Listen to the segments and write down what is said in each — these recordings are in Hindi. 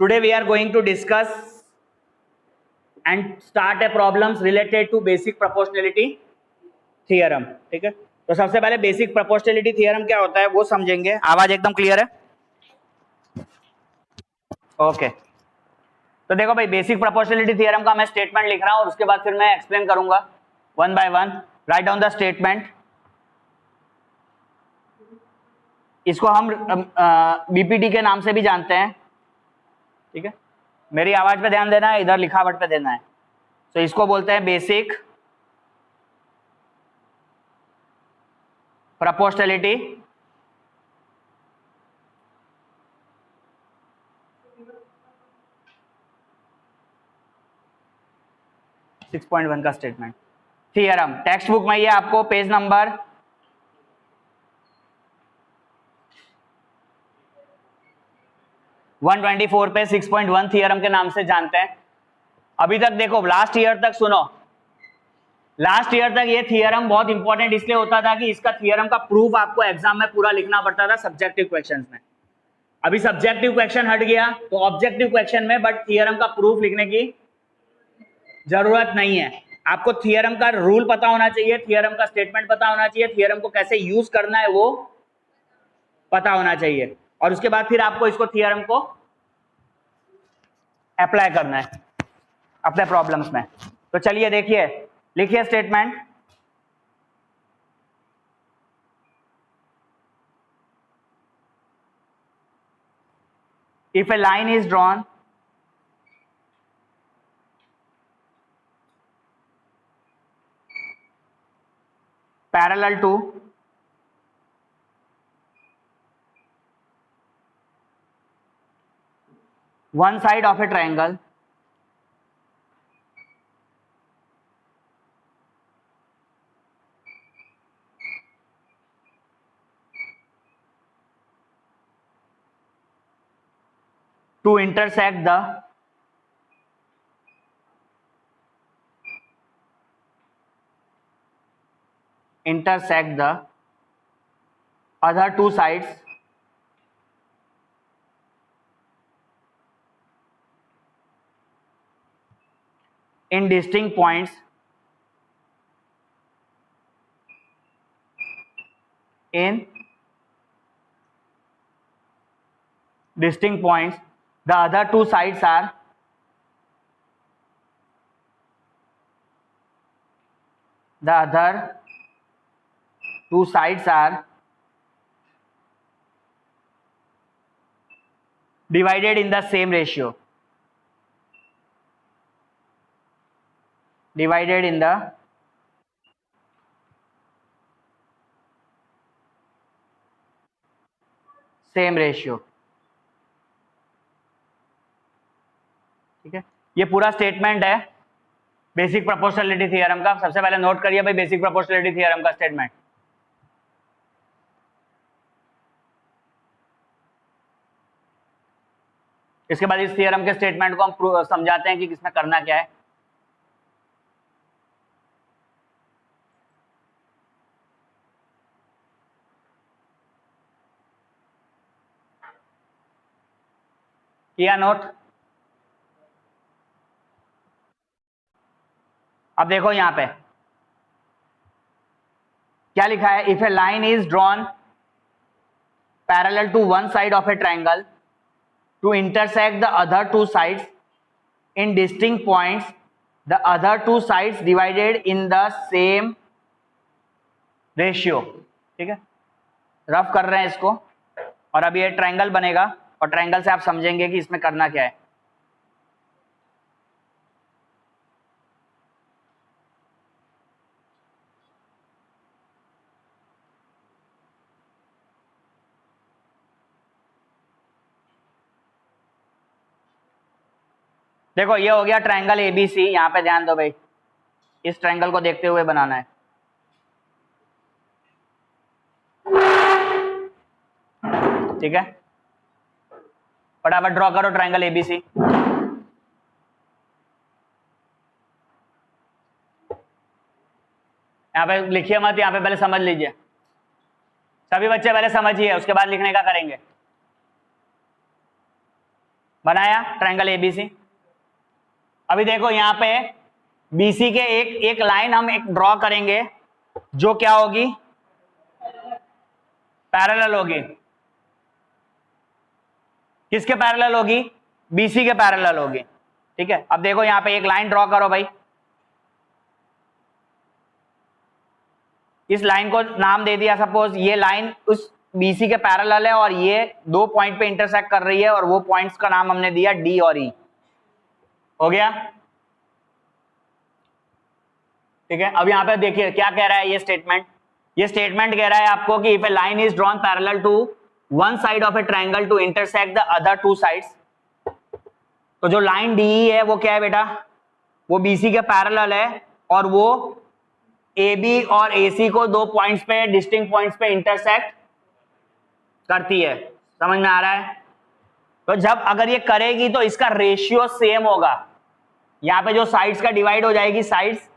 Today we are going to discuss and start a problems related to basic proportionality theorem. ठीक है, तो सबसे पहले बेसिक प्रोपोर्शनैलिटी थ्योरम क्या होता है वो समझेंगे. आवाज एकदम क्लियर है? ओके. तो देखो भाई, बेसिक प्रोपोर्शनैलिटी थ्योरम का मैं स्टेटमेंट लिख रहा हूं और उसके बाद फिर मैं एक्सप्लेन करूंगा one by one. Write down the statement. इसको हम बीपीटी के नाम से भी जानते हैं. ठीक है, मेरी आवाज पे ध्यान देना है, इधर लिखावट पे देना है. तो इसको बोलते हैं basic proportionality six point one का स्टेटमेंट थ्योरम. टेक्स्ट बुक में ये आपको पेज नंबर 124 पे 6.1 थ्योरम के नाम से जानते हैं. अभी तक देखो, लास्ट ईयर तक सुनो, लास्ट ईयर तक ये थ्योरम बहुत इंपॉर्टेंट इसलिए होता था कि इसका थ्योरम का प्रूफ आपको एग्जाम में पूरा लिखना पड़ता था सब्जेक्टिव क्वेश्चंस में. अभी सब्जेक्टिव क्वेश्चन हट गया तो ऑब्जेक्टिव क्वेश्चन में बट थ्योरम का प्रूफ लिखने की जरूरत नहीं है. आपको थ्योरम का रूल पता होना चाहिए, थ्योरम का स्टेटमेंट पता होना चाहिए, थ्योरम को कैसे यूज करना है वो पता होना चाहिए, और उसके बाद फिर आपको इसको थ्योरम को अप्लाई करना है अपने प्रॉब्लम्स में. तो चलिए देखिए, लिखिए statement. If a line is drawn parallel to one side of a triangle to intersect the other two sides in distinct points the other two sides are divided in the same ratio. Divided in the same ratio. ठीक है, ये पूरा स्टेटमेंट है बेसिक प्रोपोर्शनैलिटी थ्योरम का. सबसे पहले नोट करिए भाई बेसिक प्रोपोर्शनैलिटी थ्योरम का स्टेटमेंट. इसके बाद इस थ्योरम के स्टेटमेंट को हम समझाते हैं कि किसमें करना क्या है. किया नोट? अब देखो यहां पे क्या लिखा है. If a line is drawn parallel to one side of a triangle to intersect the other two sides in distinct points, the other two sides divided in the same ratio. ठीक है, रफ कर रहे हैं इसको, और अब ये ट्रायंगल बनेगा और ट्रायंगल से आप समझेंगे कि इसमें करना क्या है. देखो ये हो गया ट्रायंगल एबीसी. यहां पे ध्यान दो भाई, इस ट्रायंगल को देखते हुए बनाना है. ठीक है, फटाफट ड्रॉ करो ट्रायंगल एबीसी. यहाँ पे लिखिए मत, यहाँ पे पहले समझ लीजिए. सभी बच्चे पहले समझिए, उसके बाद लिखने का करेंगे. बनाया ट्रायंगल एबीसी। अभी देखो यहाँ पे बीसी के एक लाइन हम एक ड्रॉ करेंगे जो क्या होगी, पैरेलल होगी। किसके पैरेलल होगी, बीसी के पैरेलल होगी। ठीक है, अब देखो यहाँ पे एक लाइन ड्रॉ करो भाई, इस लाइन को नाम दे दिया, सपोज ये लाइन उस बीसी के पैरेलल है और ये दो पॉइंट पे इंटरसेक्ट कर रही है और वो पॉइंट्स का नाम हमने दिया डी और ई। हो गया, ठीक है। अब यहां पे देखिए क्या कह रहा है ये स्टेटमेंट, ये स्टेटमेंट कह रहा है आपको कि if a line is drawn parallel to one side of a triangle to intersect the other two sides, तो जो लाइन डी है वो क्या है बेटा, वो बीसी के पैरेलल है और वो ए बी और ए सी को दो पॉइंट्स पे, डिस्टिंक्ट पॉइंट्स पे इंटरसेक्ट करती है। समझ में आ रहा है? तो जब अगर ये करेगी तो इसका रेशियो सेम होगा, यहां पे जो साइड्स का डिवाइड हो जाएगी, साइड्स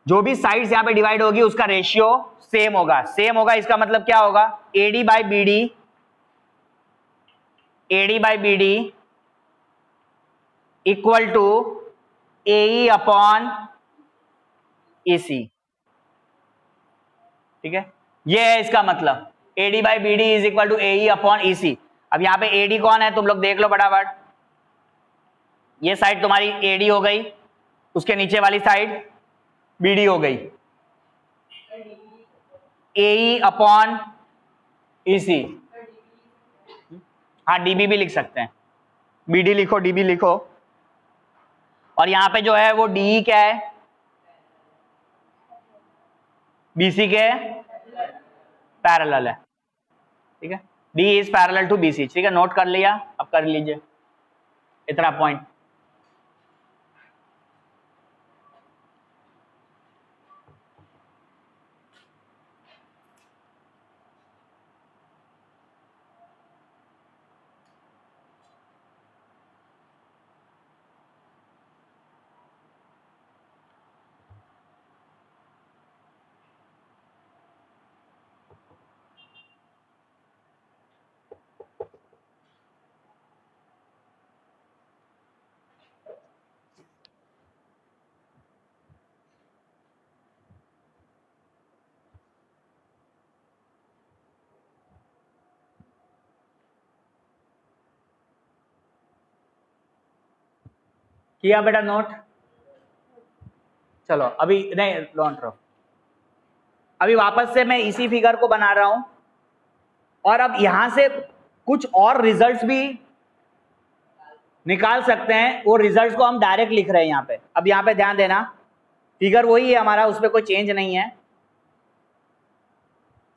जो भी साइड्स यहां पे डिवाइड होगी उसका रेशियो सेम होगा। सेम होगा इसका मतलब क्या होगा, AD by BD, AD by BD equal to AE upon AC. ठीक है, ये है इसका मतलब, AD by BD is equal to AE upon EC. अब यहां पे एडी कौन है तुम लोग देख लो फटाफट, ये साइड तुम्हारी एडी हो गई, उसके नीचे वाली साइड बीडी हो गई, एई अपॉन ईसी। हाँ डीबी भी लिख सकते हैं, बीडी लिखो, डीबी लिखो। और यहां पे जो है वो डी क्या है, बीसी के पैरेलल है। ठीक है, D is parallel to BC. ठीक है, नोट कर लिया, अब कर लीजिए इतना पॉइंट। किया बेटा नोट? चलो अभी नहीं लॉन्च रहो, अभी वापस से मैं इसी फिगर को बना रहा हूं और अब यहां से कुछ और रिजल्ट्स भी निकाल सकते हैं। वो रिजल्ट्स को हम डायरेक्ट लिख रहे हैं यहां पे। अब यहां पे ध्यान देना, फिगर वही है हमारा, उसमें कोई चेंज नहीं है।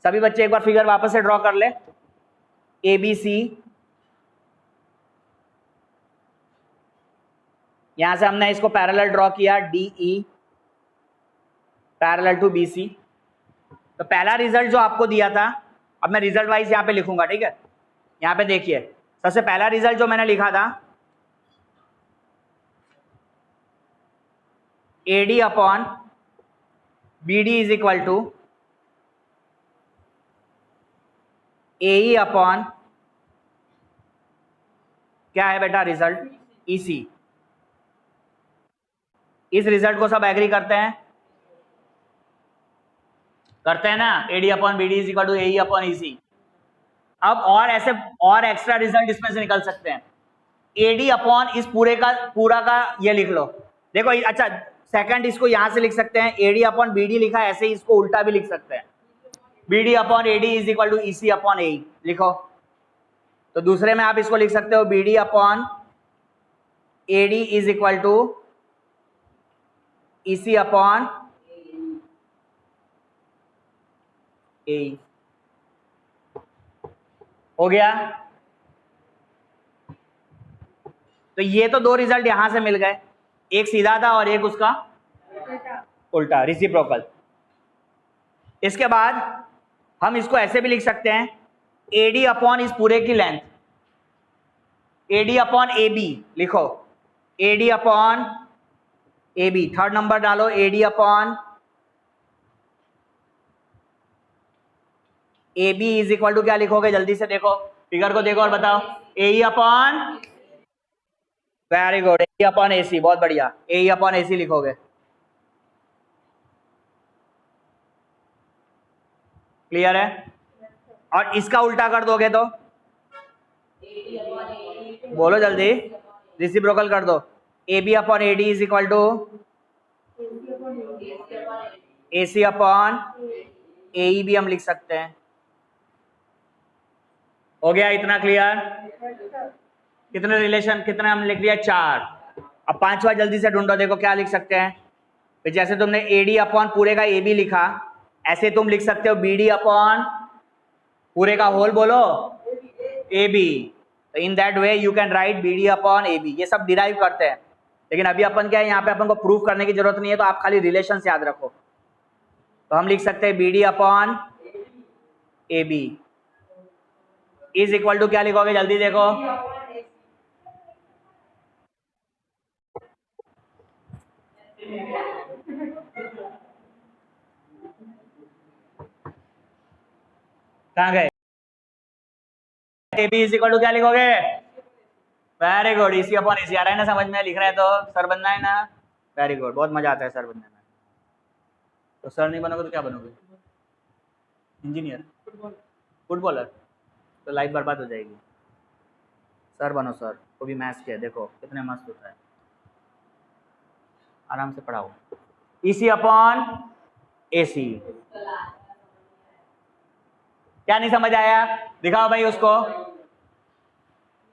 सभी बच्चे एक बार फिगर वापस से ड्रॉ कर ले, ए बी सी, यहां से हमने इसको पैरेलल ड्रॉ किया, D E parallel to B C. तो पहला रिजल्ट जो आपको दिया था, अब मैं रिजल्ट वाइज यहां पे लिखूंगा। ठीक है, यहां पे देखिए सबसे पहला रिजल्ट जो मैंने लिखा था, AD upon B D is equal to AE upon क्या है बेटा रिजल्ट, ईसी। इस रिजल्ट को सब एग्री करते हैं, करते हैं ना, AD upon B D is equal to AE upon EC. अब और ऐसे और एक्स्ट्रा रिजल्ट इसमें से निकल सकते हैं। एडी अपॉन इस पूरा का ये लिख लो, देखो अच्छा सेकंड इसको यहां से लिख सकते हैं, एडी अपॉन बीडी लिखा, ऐसे ही इसको उल्टा भी लिख सकते हैं, BD upon AD is equal to EC upon AE लिखो। तो दूसरे में आप इसको लिख सकते हो, BD upon AD is equal to EC upon AE. हो गया? तो ये तो दो रिजल्ट यहां से मिल गए, एक सीधा था और एक उसका उल्टा, रेसिप्रोकल। इसके बाद हम इसको ऐसे भी लिख सकते हैं, एडी अपॉन इस पूरे की length, AD upon A B लिखो, AD upon A B, third number डालो, AD upon A B is equal to क्या लिखोगे, जल्दी से देखो फिगर को देखो और बताओ, ए upon very good, A upon A सी, बहुत बढ़िया, ए अपॉन ए सी लिखोगे। क्लियर है? और इसका उल्टा कर दोगे तो बोलो जल्दी, रिसिप्रोकल कर दो। A B upon A D is equal to A C upon A E भी हम लिख सकते हैं। हो गया इतना क्लियर? कितने रिलेशन, कितने हम लिख लिया? 4। अब 5वां जल्दी से ढूंढो, देखो क्या लिख सकते हैं। तो जैसे तुमने ए डी अपॉन पूरे का ए बी लिखा, ऐसे तुम लिख सकते हो बी डी अपॉन पूरे का होल बोलो A B. In that way you can write B D upon A B. ये सब डिराइव करते हैं, लेकिन अभी अपन क्या है, यहाँ पे अपन को प्रूफ करने की जरूरत नहीं है, तो आप खाली रिलेशन याद रखो। तो हम लिख सकते हैं B D upon A B is equal to, क्या लिखोगे जल्दी देखो, कहाँ गए? A B is equal to क्या लिखोगे? वेरी गुड, इसी अपॉन इसी। आ रहा है ना समझ में? लिख रहे हैं तो सर बनना है ना? वेरी गुड, बहुत मजा आता है सर बनने में। तो सर नहीं बनोगे तो क्या बनोगे? Engineer, footballer? तो लाइफ बर्बाद हो जाएगी। सर बनो सर, वो भी मैथ्स के, देखो कितने मस्त होता है। आराम से पढ़ाओ। इसी अपॉन एसी। क्या नहीं समझ आया? दिखाओ भाई उसको।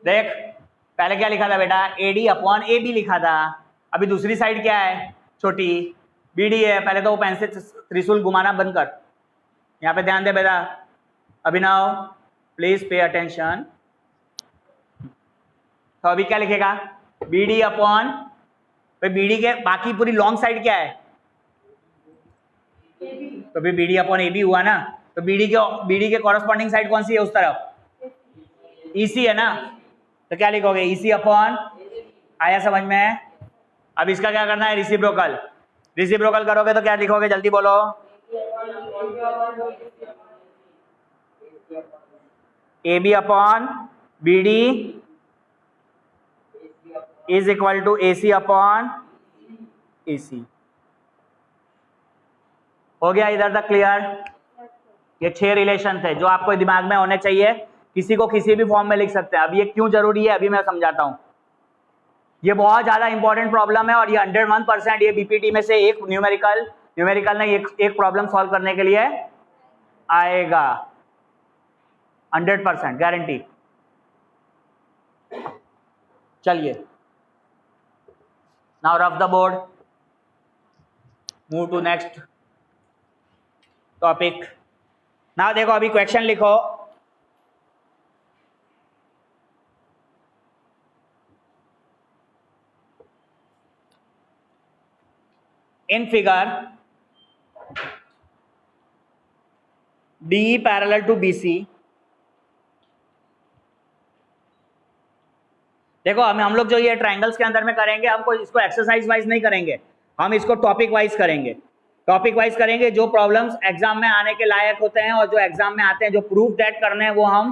देख, पहले क्या लिखा था बेटा? A D upon A B लिखा था। अभी दूसरी साइड क्या है? छोटी बी डी है। पहले तो वो पेन से त्रिशूल घुमाना बंद कर। यहाँ पे ध्यान दे बेटा। Abhinav please pay attention. तो अभी क्या लिखेगा? B D upon, B D के बाकी पूरी लॉन्ग साइड क्या है? तो भी B D upon A B हुआ ना। तो बी डी के कॉरस्पॉन्डिंग साइड कौन सी है उस तरफ? ईसी है ना। तो क्या लिखोगे? ईसी अपॉन, आया समझ में? अब इसका क्या करना है? रिसिप्रोकल। रिसिप्रोकल करोगे तो क्या लिखोगे जल्दी बोलो? A B upon B D is equal to A C upon A C. हो गया इधर तक क्लियर? ये 6 रिलेशन थे जो आपको दिमाग में होने चाहिए। किसी को किसी भी फॉर्म में लिख सकते हैं। अब ये क्यों जरूरी है अभी मैं समझाता हूं। ये बहुत ज्यादा इंपॉर्टेंट प्रॉब्लम है और ये 101% ये बीपीटी में से एक न्यूमेरिकल ने एक प्रॉब्लम सॉल्व करने के लिए आएगा। 100% गारंटी। चलिए, now rough the board, move to next topic. Now देखो, अभी क्वेश्चन लिखो। In figure D parallel to BC, देखो हम लोग जो ये ट्रायंगल्स के अंदर में करेंगे, हमको इसको एक्सरसाइज वाइज नहीं करेंगे, हम इसको टॉपिक वाइज करेंगे। टॉपिक वाइज करेंगे। जो प्रॉब्लम्स एग्जाम में आने के लायक होते हैं और जो एग्जाम में आते हैं, जो प्रूफ दैट करने हैं, वो हम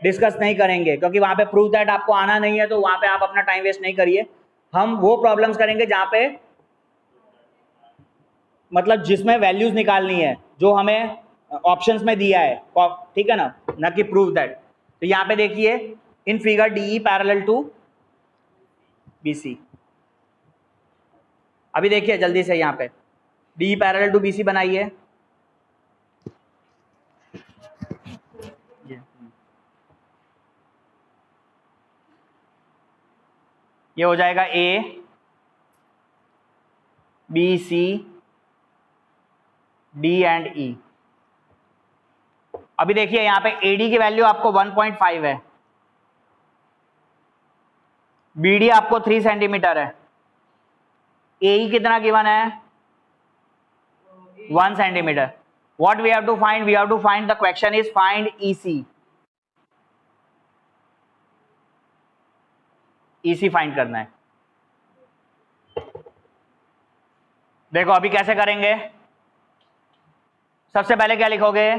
डिस्कस नहीं करेंगे, क्योंकि वहां पे प्रूफ दैट आपको आना नहीं है, तो वहां पे आप अपना टाइम वेस्ट नहीं करिए। हम वो प्रॉब्लम्स करेंगे जहां पे मतलब जिसमें वैल्यूज निकालनी है, जो हमें ऑप्शंस में दिया है, ठीक है ना, न कि प्रूफ दैट। तो यहाँ पे देखिए, in figure D parallel to BC. अभी देखिए जल्दी से, यहाँ पे डी पैरेलल टू बीसी बनाइए। ये हो जाएगा A B C D and E. अभी देखिए यहाँ पे एडी की वैल्यू आपको 1.5 है, बीडी आपको 3 सेंटीमीटर है, एई कितना गिवन है? 1 centimetre. What we have to find? We have to find, the question is find EC. EC फाइंड करना है। देखो अभी कैसे करेंगे। सबसे पहले क्या लिखोगे?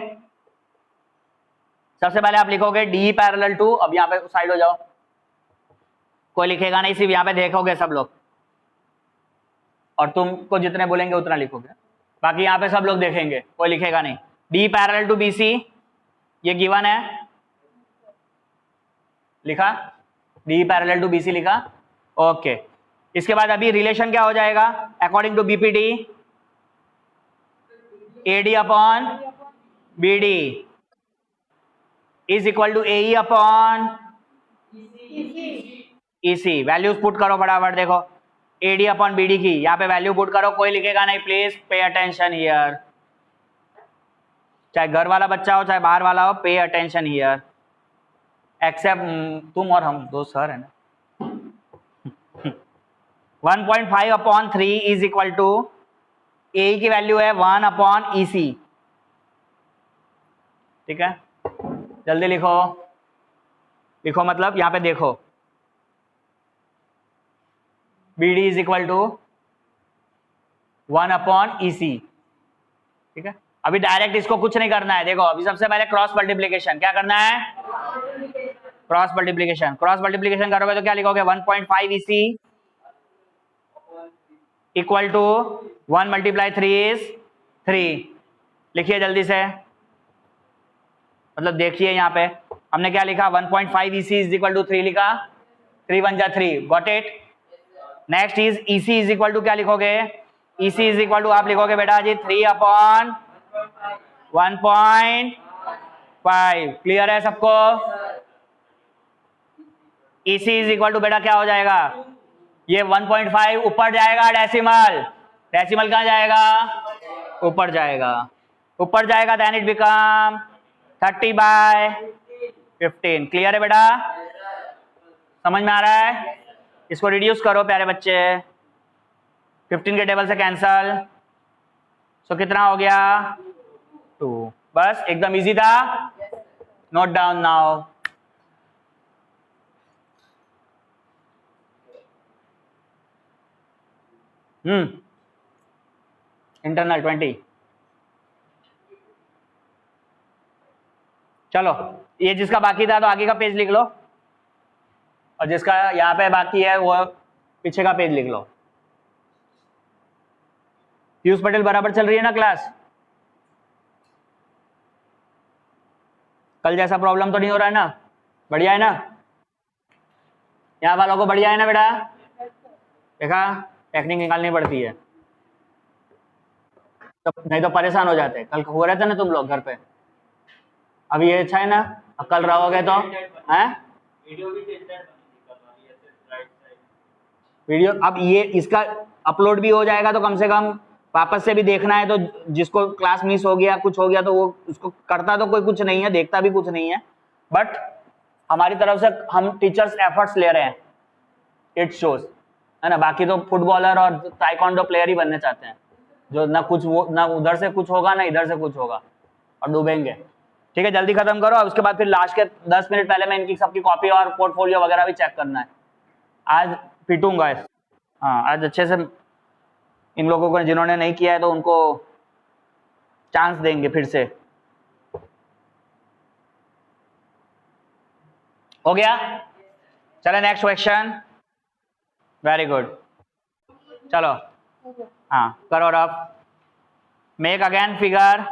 सबसे पहले आप लिखोगे डी पैरेलल टू, अब यहां पे साइड हो जाओ, कोई लिखेगा नहीं, सिर्फ यहाँ पे देखोगे सब लोग, और तुमको जितने बोलेंगे उतना लिखोगे, बाकी यहाँ पे सब लोग देखेंगे, कोई लिखेगा नहीं। D parallel to B C, ये गिवन है, लिखा, D parallel to B C लिखा, ओके। इसके बाद अभी रिलेशन क्या हो जाएगा, according to BPD, AD upon BD is equal to AE upon EC. Values put करो फटाफट, देखो एडी अपॉन बीडी की यहाँ पे वैल्यू पुट करो, कोई लिखेगा नहीं, प्लीज पे अटेंशन हियर, चाहे घर वाला बच्चा हो चाहे बाहर वाला हो, पे अटेंशन हियर, एक्सेप्ट तुम और हम दो सर है ना। 1.5 अपॉन 3 इज इक्वल टू, ए की वैल्यू है 1 अपॉन ई सी, ठीक है, जल्दी लिखो, लिखो मतलब यहां पे देखो, B D is equal to 1 upon E C, ठीक है। अभी डायरेक्ट इसको कुछ नहीं करना है, देखो अभी सबसे पहले क्रॉस मल्टीप्लीकेशन, क्या करना है, क्रॉस मल्टीप्लीकेशन, क्रॉस मल्टीप्लीकेशन करोगे तो क्या लिखोगे, 1.5 ई सी इक्वल टू 1 मल्टीप्लाई 3 इज 3, लिखिए जल्दी से, मतलब देखिए यहाँ पे हमने क्या लिखा, 1.5 EC इज इक्वल टू 3 लिखा, 3 1 जा 3, got it. Next is EC is equal to क्या लिखोगे, EC इज इक्वल टू आप लिखोगे बेटा जी 3 अपॉन 1.5, क्लियर है सबको। EC इज इक्वल टू बेटा क्या हो जाएगा, ये 1.5 ऊपर जाएगा, डेसिमल, डेसिमल कहाँ जाएगा, ऊपर जाएगा, ऊपर जाएगा, देन इट बिकम 30/15, क्लियर है बेटा, समझ में आ रहा है। इसको रिड्यूस करो प्यारे बच्चे, 15 के टेबल से कैंसल, सो कितना हो गया 2, बस एकदम इजी था, नोट डाउन नाउ। इंटरनल 20, चलो ये जिसका बाकी था तो आगे का पेज लिख लो, और जिसका यहाँ पे बाकी है वो पीछे का पेज लिख लो। पीयूष पटेल बराबर चल रही है ना क्लास, कल जैसा प्रॉब्लम तो नहीं हो रहा है ना, बढ़िया है ना, यहाँ वालों को बढ़िया है ना बेटा, देखा टेक्निक निकालनी पड़ती है, तो नहीं तो परेशान हो जाते, कल हो रहे थे ना तुम लोग घर पे, अब ये अच्छा है ना, अब कल रहोगे तो हैं, वीडियो अब ये इसका अपलोड भी हो जाएगा, तो कम से कम वापस से भी देखना है, तो जिसको क्लास मिस हो गया कुछ हो गया तो वो उसको करता तो कोई कुछ नहीं है, देखता भी कुछ नहीं है, बट हमारी तरफ से हम टीचर्स एफर्ट्स ले रहे हैं, इट शोज, है ना। बाकी तो फुटबॉलर और ताइक्वांडो प्लेयर ही बनने चाहते हैं, जो ना कुछ वो ना उधर से कुछ होगा ना इधर से कुछ होगा, और डूबेंगे। ठीक है, जल्दी खत्म करो, उसके बाद फिर लास्ट के 10 मिनट पहले मैं इनकी सबकी कॉपी और पोर्टफोलियो वगैरह भी चेक करना है, आज पिटूंगा। हाँ, आज अच्छे से इन लोगों को जिन्होंने नहीं किया है तो उनको चांस देंगे फिर से। हो गया, चलो नेक्स्ट क्वेश्चन, वेरी गुड, चलो हाँ करो rough, make again figure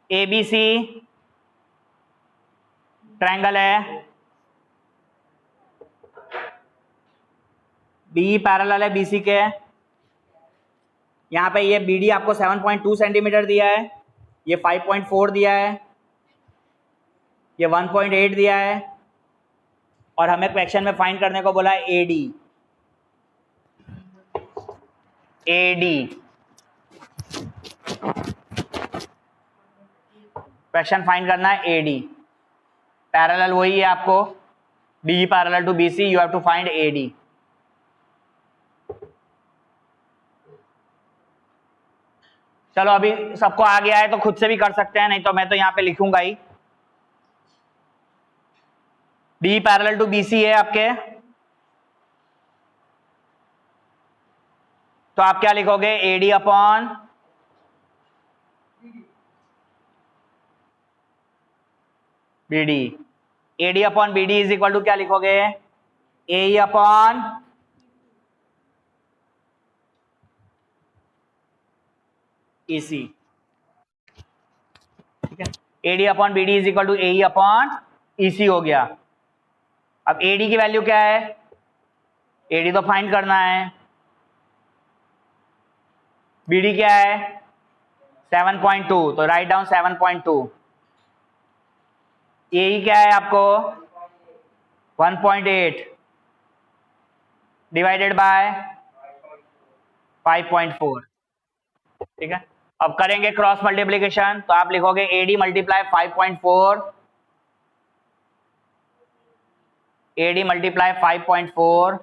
ABC triangle है, B पैरेलल है BC के, यहाँ पे ये BD आपको 7.2 सेंटीमीटर दिया है, ये 5.4 दिया है, ये 1.8 दिया है, और हमें क्वेश्चन में फाइंड करने को बोला है AD क्वेश्चन फाइंड करना है AD, पैरेलल वही है आपको, D parallel to BC, you have to find AD। चलो अभी सबको आ गया है तो खुद से भी कर सकते हैं, नहीं तो मैं तो यहाँ पे लिखूंगा ही। D पैरेलल टू BC है आपके, तो आप क्या लिखोगे, AD upon B D, A D upon B D is equal to क्या लिखोगे, A E upon E C, ठीक है। A D upon B D is equal to A E upon E C हो गया। अब ए डी की वैल्यू क्या है, ए डी तो फाइंड करना है, बी डी क्या है 7.2, तो राइट डाउन 7.2, ए ई क्या है आपको 1.8 डिवाइडेड बाय 5.4, ठीक है। अब करेंगे क्रॉस मल्टीप्लीकेशन, तो आप लिखोगे A D multiply 5.4, A D multiply 5.4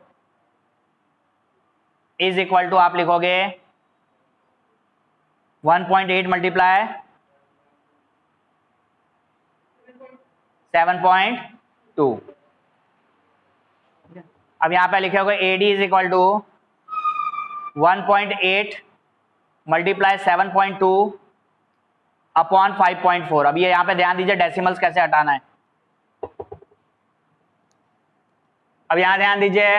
is equal to आप लिखोगे 1.8 मल्टीप्लाई 7.2। अब यहां पे लिखे होगे A D is equal to 1.8 multiply 7.2 upon 5.4। अब ये यहां पे ध्यान दीजिए डेसिमल्स कैसे हटाना है। अब यहां ध्यान दीजिए,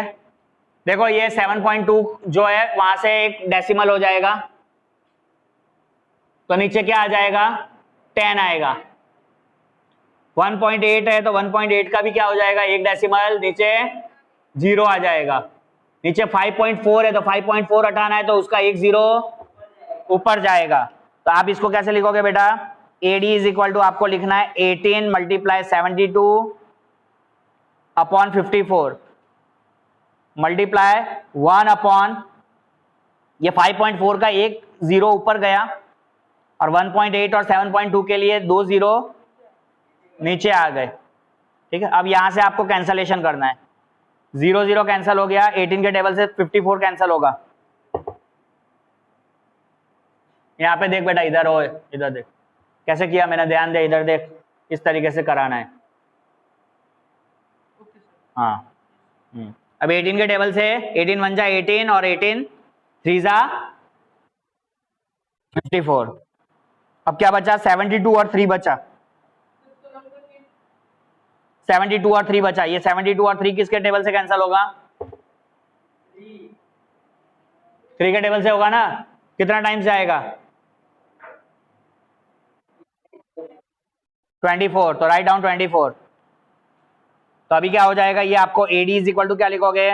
देखो ये 7.2 जो है वहां से एक डेसिमल हो जाएगा, तो नीचे क्या आ जाएगा 10 आएगा। 1.8 है तो 1.8 का भी क्या हो जाएगा एक डेसिमल, नीचे 0 आ जाएगा। नीचे 5.4 है तो 5.4 हटाना है तो उसका एक 0 ऊपर जाएगा। तो आप इसको कैसे लिखोगे बेटा, A D is equal to आपको लिखना है 18 मल्टीप्लाई 72 अपॉन 54 मल्टीप्लाई 1 अपॉन, ये 5.4 का एक 0 ऊपर गया और 1.8 और 7.2 के लिए 2 0 नीचे आ गए, ठीक है। अब यहां से आपको कैंसलेशन करना है, 0 0 कैंसिल हो गया, 18 के टेबल से 54 कैंसिल होगा। यहाँ पे देख बेटा, इधर हो, इधर देख कैसे किया मैंने, ध्यान दे, इधर देख, इस तरीके से कराना है। हाँ अब 18 के टेबल से 18 1 जा 18 और 18 3 जा 54। अब क्या बचा 72 और 3 बचा, 72 और 3 बचा। ये 72 और 3 किसके टेबल से कैंसिल होगा, 3 के टेबल से होगा ना। कितना टाइम से आएगा 24, तो राइट डाउन 24। तो अभी क्या हो जाएगा, ये आपको A D is equal to क्या लिखोगे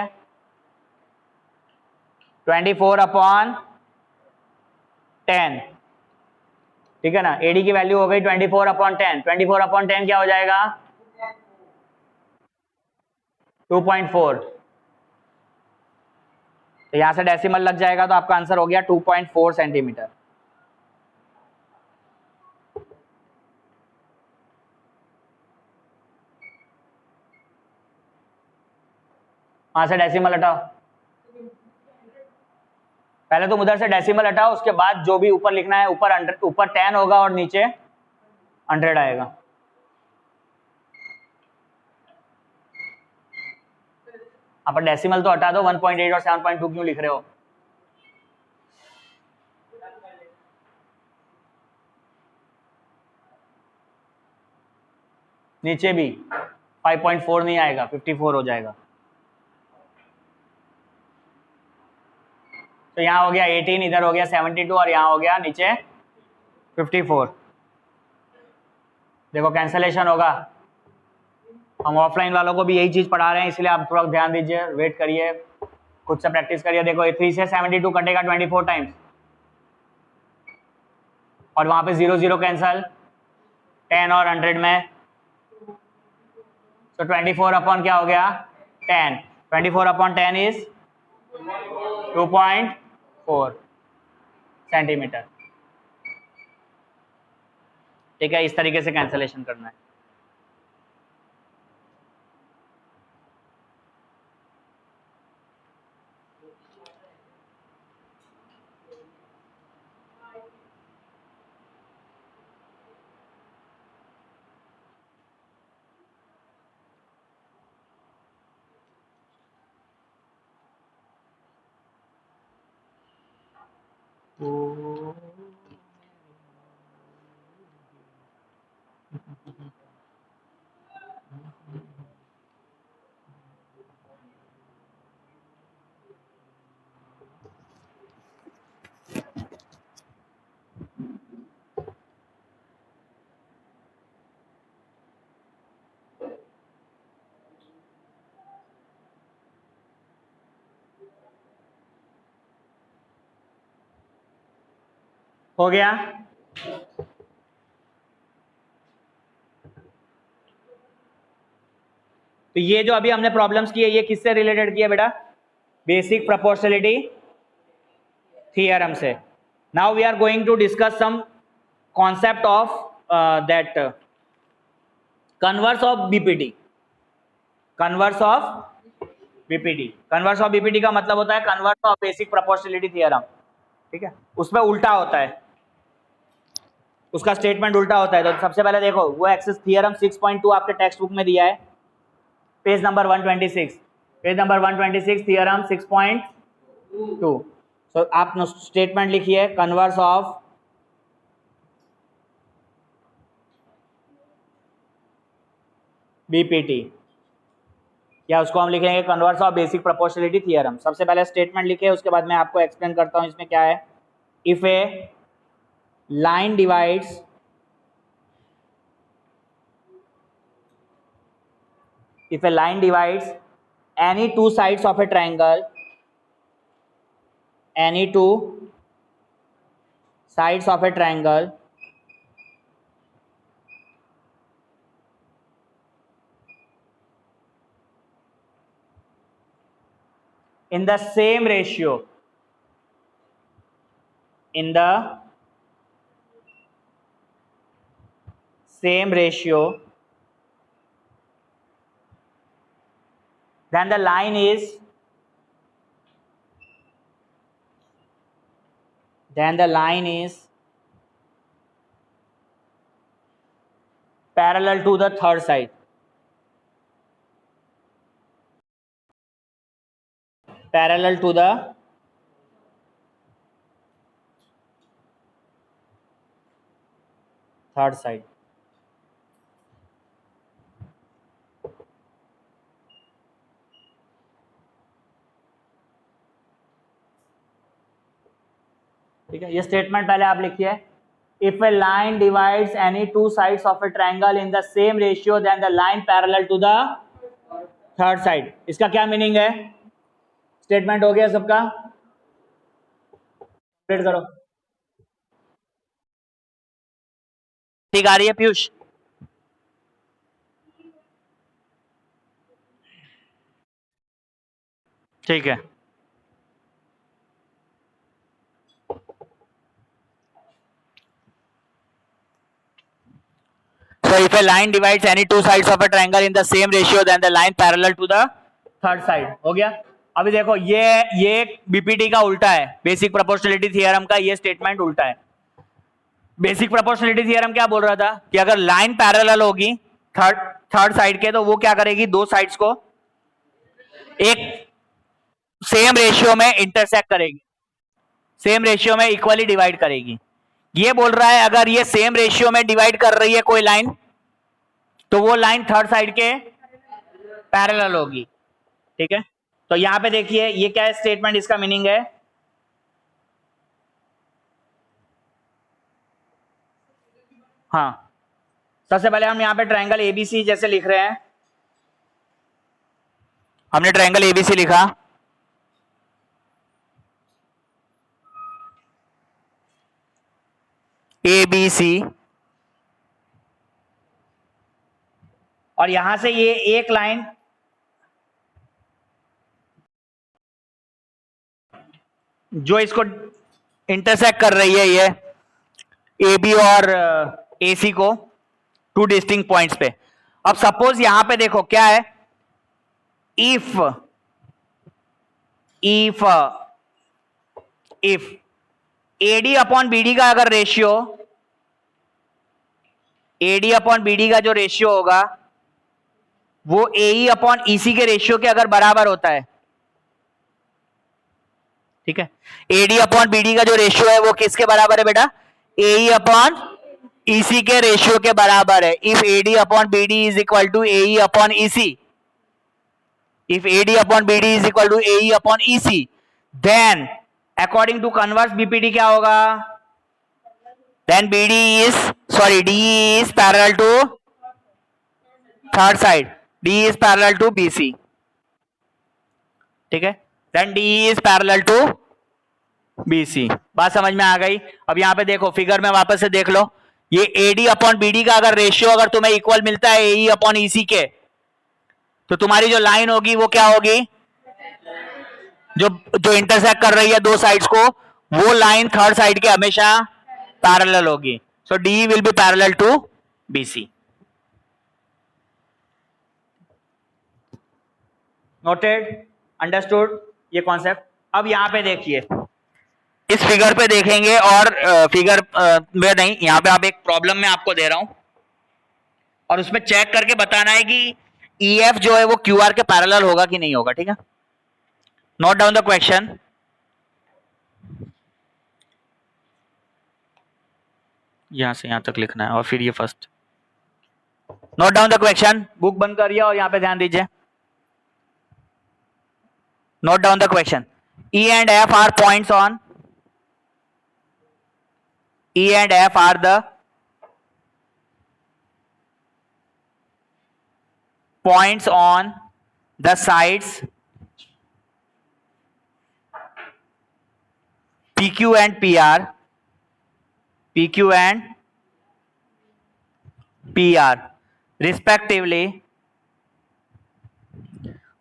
24 अपॉन 10, ठीक है ना। एडी की वैल्यू हो गई 24 अपॉन 10, 24 अपॉन 10 क्या हो जाएगा 2.4। तो यहां से डेसिमल लग जाएगा तो आपका आंसर हो गया 2.4 सेंटीमीटर। वहां से डेसिमल हटाओ, पहले तुम उधर से डेसिमल हटाओ, उसके बाद जो भी ऊपर लिखना है, ऊपर 10 होगा और नीचे 100 आएगा। आप डेसिमल तो हटा दो, 1.8 और 7.2 क्यों लिख रहे हो। नीचे भी 5.4 नहीं आएगा, 54 हो जाएगा। तो यहाँ हो गया 18, इधर हो गया 72 और यहाँ हो गया नीचे 54। देखो कैंसलेशन होगा। हम ऑफलाइन वालों को भी यही चीज पढ़ा रहे हैं, इसलिए आप थोड़ा ध्यान दीजिए, वेट करिए, खुद से प्रैक्टिस करिए। देखो 3 से 72 कटेगा 24 टाइम्स और वहां पे 0 0 कैंसल, 10 और 100 में, तो 24 अपॉन क्या हो गया 10, 24 अपॉन 10 इज 2.4 सेंटीमीटर, ठीक है। इस तरीके से कैंसलेशन करना है। हो गया। तो ये जो अभी हमने प्रॉब्लम्स की है ये किससे रिलेटेड की है बेटा? बेसिक प्रोपोर्शनलिटी थियरम से। Now we are going to discuss some concept of that converse of BPT. Converse of BPT, converse of BPT का मतलब होता है converse of basic proportionality theorem. ठीक है, उसमें उल्टा होता है, उसका स्टेटमेंट उल्टा होता है। तो सबसे पहले देखो वो एक्सेस थियरम 6.2 आपके टेक्स्ट बुक में दिया है, page number 126, page number 126 theorem 6.2। तो आप स्टेटमेंट लिखिए कन्वर्स ऑफ बीपीटी, या उसको हम लिखेंगे converse of basic proportionality theorem. सबसे पहले स्टेटमेंट लिखे, उसके बाद मैं आपको एक्सप्लेन करता हूं इसमें क्या है। If a line divides if a line divides any two sides of a triangle, any two sides of a triangle in the same ratio, in the same ratio, then the line is parallel to the third side, parallel to the third side। ठीक है, ये स्टेटमेंट पहले आप लिखिए। If a line divides any two sides of a triangle in the same ratio then the line parallel to the third side. इसका क्या मीनिंग है? स्टेटमेंट हो गया सबका, कंप्लीट करो। ठीक आ रही है पीयूष? ठीक है, so if a line divides any two sides of a triangle in the same ratio then the line parallel to the third side। हो गया। अभी देखो ये बीपीटी का उल्टा है, बेसिक प्रोपोर्शनलिटी थियरम का ये स्टेटमेंट उल्टा है। बेसिक प्रोपोर्शनलिटी थियरम क्या बोल रहा था कि अगर लाइन पैरेलल होगी थर्ड साइड के, तो वो क्या करेगी, दो साइड्स को एक सेम रेशियो में इंटरसेक्ट करेगी, सेम रेशियो में इक्वली डिवाइड करेगी। ये बोल रहा है अगर ये सेम रेशियो में डिवाइड कर रही है कोई लाइन, तो वो लाइन थर्ड साइड के पैरेलल होगी। ठीक है, तो यहां पे देखिए ये क्या है स्टेटमेंट, इसका मीनिंग है हाँ, सबसे पहले हम यहां पे ट्रायंगल एबीसी जैसे लिख रहे हैं, हमने ट्रायंगल एबीसी लिखा, एबीसी, और यहां से ये एक लाइन जो इसको इंटरसेक्ट कर रही है, ये ए बी और ए सी को टू डिस्टिंक्ट पॉइंट्स पे। अब सपोज यहां पे देखो क्या है, इफ एडी अपॉन बीडी का अगर रेशियो, एडी अपॉन बीडी का जो रेशियो होगा वो एई अपॉन ईसी के रेशियो के अगर बराबर होता है। ठीक है, एडी अपॉन बीडी का जो रेशियो है वो किसके बराबर है बेटा? एई अपॉन ईसी के रेशियो के बराबर है। If AD upon BD is equal to AE upon EC, if AD upon BD is equal to AE upon EC, then according to converse BPD क्या होगा? Then DE is parallel to third side, DE is parallel to BC। ठीक है, then DE is parallel to BC। बात समझ में आ गई? अब यहां पे देखो फिगर में वापस से देख लो, ये AD अपॉन BD का अगर रेशियो अगर तुम्हें इक्वल मिलता है AE अपॉन EC के, तो तुम्हारी जो लाइन होगी वो क्या होगी? जो जो इंटरसेक्ट कर रही है दो साइड्स को, वो लाइन थर्ड साइड के हमेशा पैरेलल होगी। So D will be parallel to BC। Noted? Understood ये कॉन्सेप्ट? अब यहां पे देखिए, इस फिगर पे देखेंगे, और फिगर में नहीं, यहां पे आप एक प्रॉब्लम में आपको दे रहा हूं और उसमें चेक करके बताना है कि EF जो है वो QR के पैरेलल होगा कि नहीं होगा। ठीक है, नोट डाउन द क्वेश्चन। यहां से यहां तक लिखना है और फिर ये first. Note down the question, book बंद करिए और यहां पे ध्यान दीजिए। Note down the question. E and F are points on, E and F are the points on the sides PQ and PR, PQ and PR respectively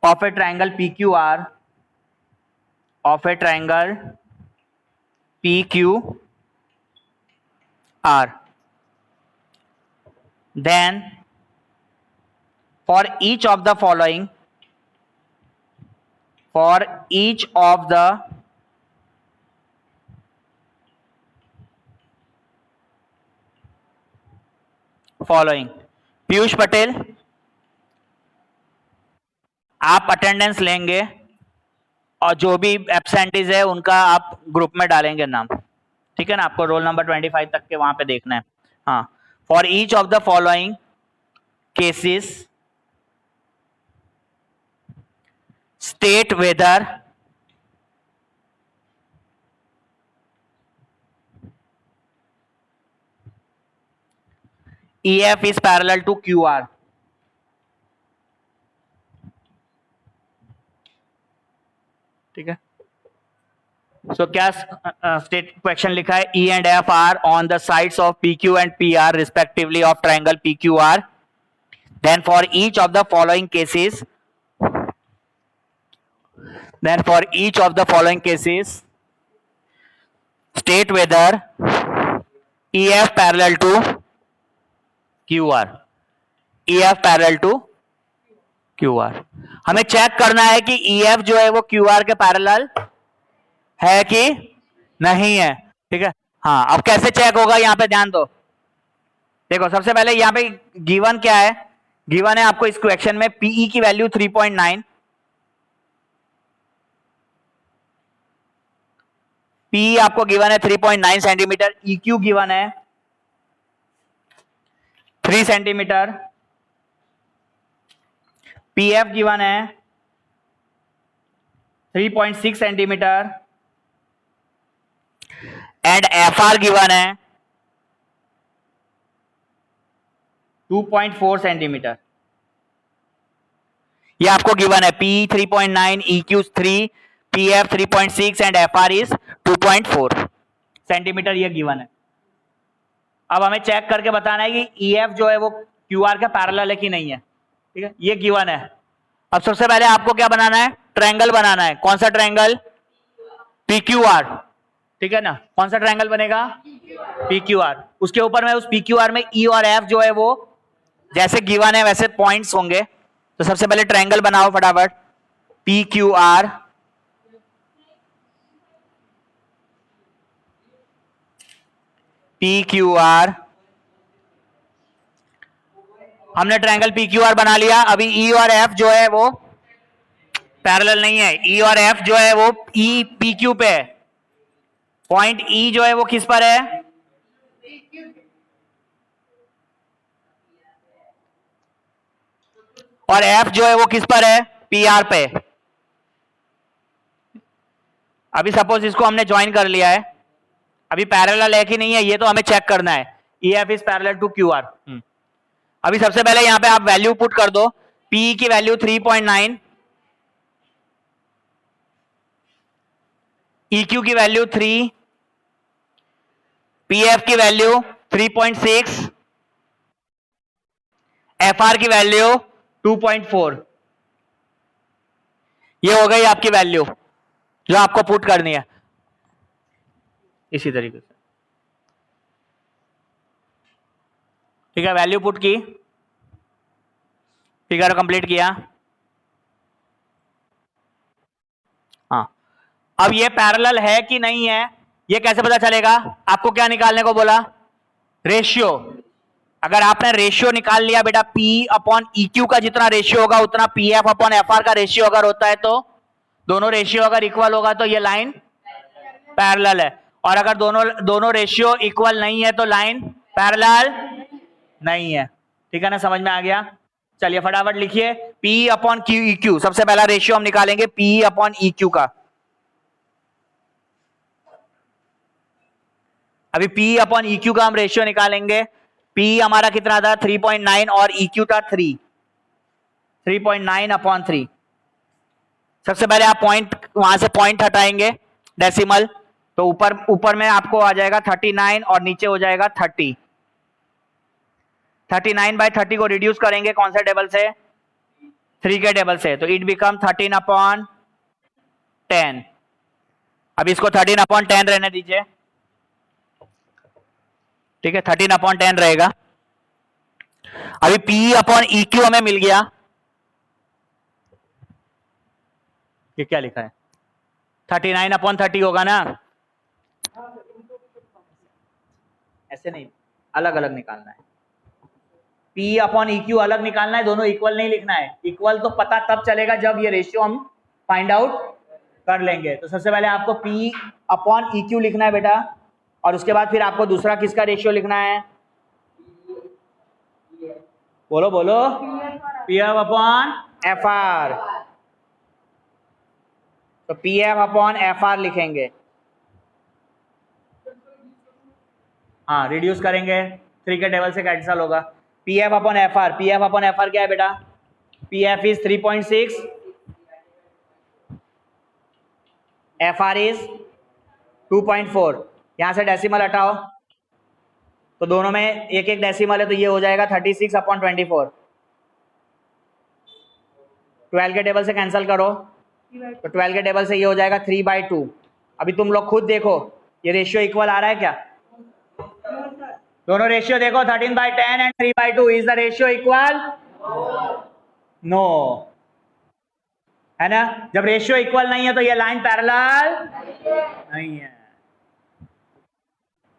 of a triangle PQR, of a triangle PQR. Then for each of the following, for each of the following, Piyush Patel आप अटेंडेंस लेंगे और जो भी एब्सेंटीज है उनका आप ग्रुप में डालेंगे नाम। ठीक है ना, आपको रोल नंबर 25 तक के वहां पे देखना है। हाँ, for each of the following cases state whether EF is parallel to QR। ठीक है, सो क्या स्टेट क्वेश्चन लिखा है? E and F are on the sides of PQ and PR respectively of triangle PQR. Then for each of the following cases, state whether EF parallel to QR, EF parallel to QR। हमें चेक करना है कि EF जो है वो QR के पैरेलल है कि नहीं है। ठीक है, हाँ, अब कैसे चेक होगा यहां पे ध्यान दो। देखो सबसे पहले यहां पे गिवन क्या है? गिवन है आपको इस क्वेश्चन में PE की वैल्यू 3.9, PE आपको गिवन है 3.9 सेंटीमीटर, EQ गिवन है 3 सेंटीमीटर, PF गिवन है 3.6 सेंटीमीटर एंड FR गिवन है 2.4 सेंटीमीटर। ये आपको गिवन है PE 3.9, EQ 3, PF 3.6 and FR is 2.4 centimetre, ये गिवन है। अब हमें चेक करके बताना है कि EF जो है वो QR का पैरेलल है कि नहीं है। ठीक है, ये गिवन है। अब सबसे पहले आपको क्या बनाना है? ट्रायंगल बनाना है। कौन सा ट्रायंगल? PQR। ठीक है ना, कौन सा ट्रायंगल बनेगा? PQR। उसके ऊपर में उस PQR में E और F जो है वो जैसे गिवन है वैसे पॉइंट्स होंगे। तो सबसे पहले ट्रायंगल बनाओ फटाफट। PQR, PQR, हमने ट्रायंगल PQR बना लिया। अभी E और F जो है वो पैरेलल नहीं है। E और F जो है वो E PQ पे है। पॉइंट E जो है वो किस पर है? और F जो है वो किस पर है? PR पे। अभी सपोज इसको हमने ज्वाइन कर लिया है, अभी पैरेलल है कि नहीं है ये तो हमें चेक करना है। EF is parallel to QR। अभी सबसे पहले यहां पे आप वैल्यू पुट कर दो। PE की वैल्यू 3.9, EQ की वैल्यू 3, PF की वैल्यू 3.6, FR की वैल्यू 2.4। ये हो गई आपकी वैल्यू जो आपको पुट करनी है इसी तरीके से। ठीक है, वैल्यू पुट की, फिगर कंप्लीट किया। हाँ, अब ये पैरेलल है कि नहीं है ये कैसे पता चलेगा? आपको क्या निकालने को बोला? रेशियो। अगर आपने रेशियो निकाल लिया बेटा, P अपॉन EQ का जितना रेशियो होगा उतना PF अपॉन FR का रेशियो अगर होता है, तो दोनों रेशियो अगर इक्वल होगा तो ये लाइन पैरेलल है, और अगर दोनों रेशियो इक्वल नहीं है तो लाइन पैरेलल नहीं है। ठीक है ना, समझ में आ गया? चलिए फटाफट लिखिए, P अपॉन EQ। सबसे पहला रेशियो हम निकालेंगे P अपॉन EQ का। अभी P अपॉन EQ का हम रेशियो निकालेंगे। P हमारा कितना था? 3.9 और EQ था 3, 3.9 अपॉन 3। सबसे पहले आप पॉइंट, वहां से पॉइंट हटाएंगे डेसिमल, तो ऊपर में आपको आ जाएगा 39 और नीचे हो जाएगा 30। 39 बाय 30 को रिड्यूस करेंगे कौन से टेबल से? 3 के टेबल से, तो इट बिकम 13 अपॉन 10। अब इसको 13 अपॉन 10 रहने दीजिए। ठीक है, 13 अपॉन 10 रहेगा। अभी P अपॉन EQ हमें मिल गया। ये क्या लिखा है? 39 अपॉन 30 होगा ना? ऐसे नहीं, अलग अलग निकालना है। P अपॉन EQ अलग निकालना है, दोनों इक्वल नहीं लिखना है। इक्वल तो पता तब चलेगा जब ये रेशियो हम फाइंड आउट कर लेंगे। तो सबसे पहले आपको P अपॉन EQ लिखना है बेटा, और उसके बाद फिर आपको दूसरा किसका रेशियो लिखना है? बोलो बोलो, PF अपॉन FR। तो PF अपॉन FR लिखेंगे। हाँ, रिड्यूस करेंगे, 3 के टेबल से कैंसिल होगा। PF upon FR, PF upon FR क्या है बेटा? PF is 3.6, FR is 2.4। यहां से डेसिमल हटाओ, तो दोनों में एक एक डेसिमल है, तो ये हो जाएगा 36 अपॉन 24। 12 के टेबल से कैंसिल करो, तो 12 के टेबल से ये हो जाएगा 3/2। अभी तुम लोग खुद देखो ये रेशियो इक्वल आ रहा है क्या? दोनों रेशियो देखो, 13/10 and 3/2। Is the ratio equal? No, है ना? जब रेशियो इक्वल नहीं है तो ये लाइन पैरेलल नहीं है।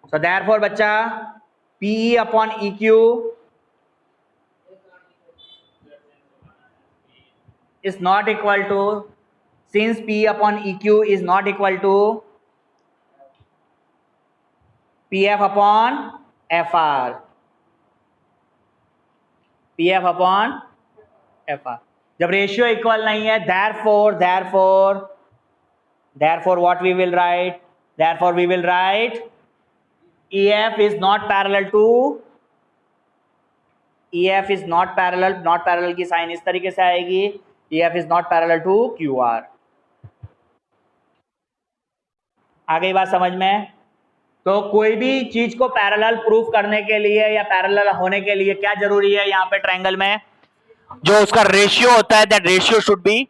सो देयरफॉर बच्चा, P upon EQ is not equal to, since P upon EQ is not equal to PF upon FR, PF upon FR। जब रेशियो इक्वल नहीं है, therefore what we will write? Therefore we will write EF is not parallel to, EF is not parallel, not parallel की साइन इस तरीके से आएगी, EF is not parallel to QR। आ गई बात समझ में? तो कोई भी चीज को पैरेलल प्रूफ करने के लिए या पैरेलल होने के लिए क्या जरूरी है? यहाँ पे ट्रायंगल में जो उसका रेशियो होता है, that ratio should be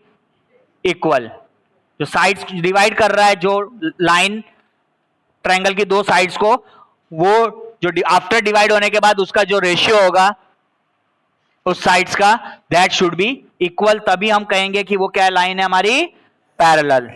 equal. जो साइड्स डिवाइड कर रहा है, जो लाइन ट्रायंगल की दो साइड्स को, वो जो आफ्टर डिवाइड होने के बाद उसका जो रेशियो होगा उस साइड्स का, दैट शुड बी इक्वल। तभी हम कहेंगे कि वो क्या लाइन है हमारी? पैरेलल।